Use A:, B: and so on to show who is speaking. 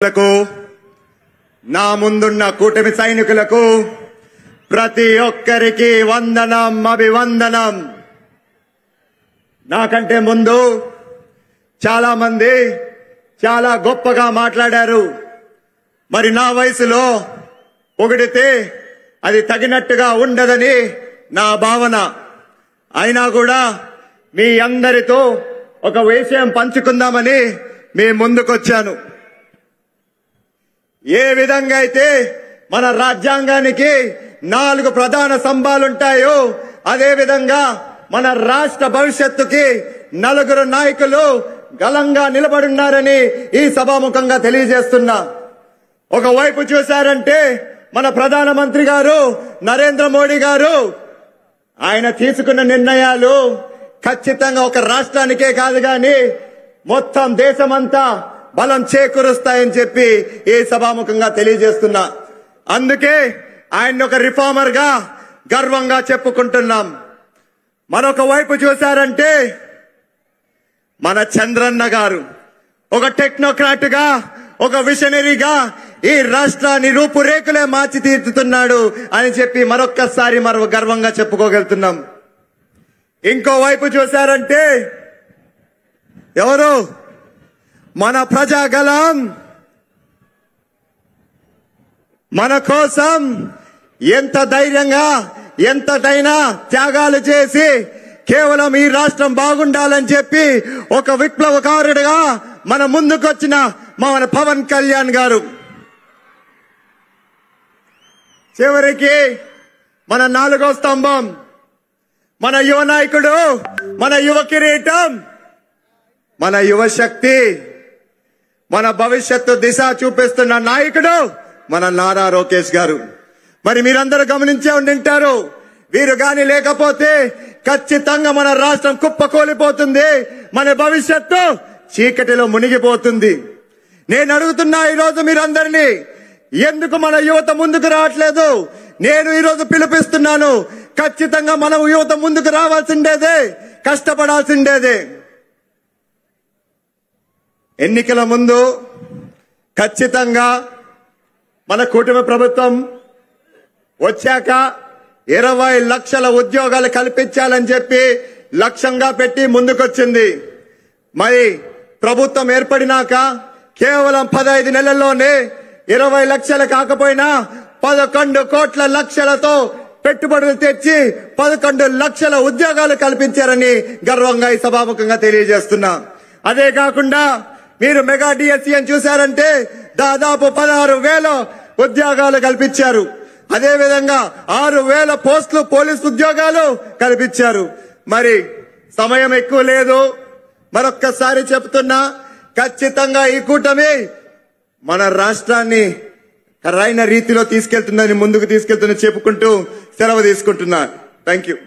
A: నా ముందున్న కూటమి సైనికులకు ప్రతి ఒక్కరికి వందనం అభివందనం. నాకంటే ముందు చాలా మంది చాలా గొప్పగా మాట్లాడారు. మరి నా వయసులో పొగిడితే అది తగినట్టుగా ఉండదని నా భావన. అయినా కూడా మీ అందరితో ఒక విషయం పంచుకుందామని మీ ముందుకొచ్చాను. ఏ విధంగా అయితే మన రాజ్యాంగానికి 4 ప్రధాన స్తంభాలుంటాయో అదే విధంగా మన రాష్ట్ర భవిష్యత్తుకి 4 నాయకులు గలంగా నిలబడున్నారని ఈ సభాముఖంగా తెలియజేస్తున్నా. ఒకవైపు చూశారంటే మన ప్రధానమంత్రి గారు నరేంద్ర మోడీ గారు ఆయన తీసుకున్న నిర్ణయాలు ఖచ్చితంగా ఒక రాష్ట్రానికే కాదు గాని మొత్తం దేశమంతా బలం చేకూరుస్తాయని చెప్పి ఈ సభాముఖంగా తెలియజేస్తున్నా. అందుకే ఆయన ఒక రిఫార్మర్ గా గర్వంగా చెప్పుకుంటున్నాం. మరొక వైపు చూశారంటే మన చంద్రన్న గారు ఒక టెక్నోక్రాట్ గా ఒక విషనరీగా ఈ రాష్ట్రాన్ని రూపురేఖలే మార్చి తీర్చుతున్నాడు అని చెప్పి మరొక్కసారి గర్వంగా చెప్పుకోగలుగుతున్నాం. ఇంకోవైపు చూశారంటే ఎవరు మన ప్రజాగలం మన కోసం ఎంత ధైర్యంగా ఎంతటైనా త్యాగాలు చేసి కేవలం ఈ రాష్ట్రం బాగుండాలని చెప్పి ఒక విప్లవకారుడిగా మన ముందుకొచ్చిన మన పవన్ కళ్యాణ్ గారు. చివరికి మన 4వ స్తంభం మన యువ నాయకుడు, మన యువ కిరీటం, మన యువ శక్తి, మన భవిష్యత్తు దిశ చూపిస్తున్న నాయకుడు మన నారా లోకేష్ గారు. మరి మీరందరూ గమనించే ఉండింటారు, వీరు గాని లేకపోతే ఖచ్చితంగా మన రాష్ట్రం కుప్పకూలిపోతుంది, మన భవిష్యత్తు చీకటిలో మునిగిపోతుంది. నేను అడుగుతున్నా ఈరోజు మీరందరినీ, ఎందుకు మన యువత ముందుకు రావట్లేదు? నేను ఈరోజు పిలుపిస్తున్నాను. ఖచ్చితంగా మన యువత ముందుకు రావాల్సిండేదే, కష్టపడాల్సిండేదే. ఎన్నికల ముందు ఖచ్చితంగా మన కూటమి ప్రభుత్వం వచ్చాక 20 లక్షల ఉద్యోగాలు కల్పించాలని చెప్పి లక్ష్యంగా పెట్టి ముందుకొచ్చింది. మరి ప్రభుత్వం ఏర్పడినాక కేవలం 15 నెలల్లోనే 20 లక్షలు కాకపోయినా 11 కోట్ల లక్షలతో పెట్టుబడులు తెచ్చి 11 లక్షల ఉద్యోగాలు కల్పించారని గర్వంగా ఈ సభాముఖంగా తెలియజేస్తున్నా. అదే కాకుండా మీరు మెగా డిఎస్సీ అని చూశారంటే దాదాపు 16,000 ఉద్యోగాలు కల్పించారు. అదే విధంగా 6,000 పోస్టులు పోలీసు ఉద్యోగాలు కల్పించారు. మరి సమయం ఎక్కువ లేదు, మరొక్కసారి చెప్తున్నా, ఖచ్చితంగా ఈ కూటమి మన రాష్ట్రాన్ని సరైన రీతిలో తీసుకెళ్తుందని, ముందుకు తీసుకెళ్తుందని చెప్పుకుంటూ సెలవు తీసుకుంటున్నా. Thank you.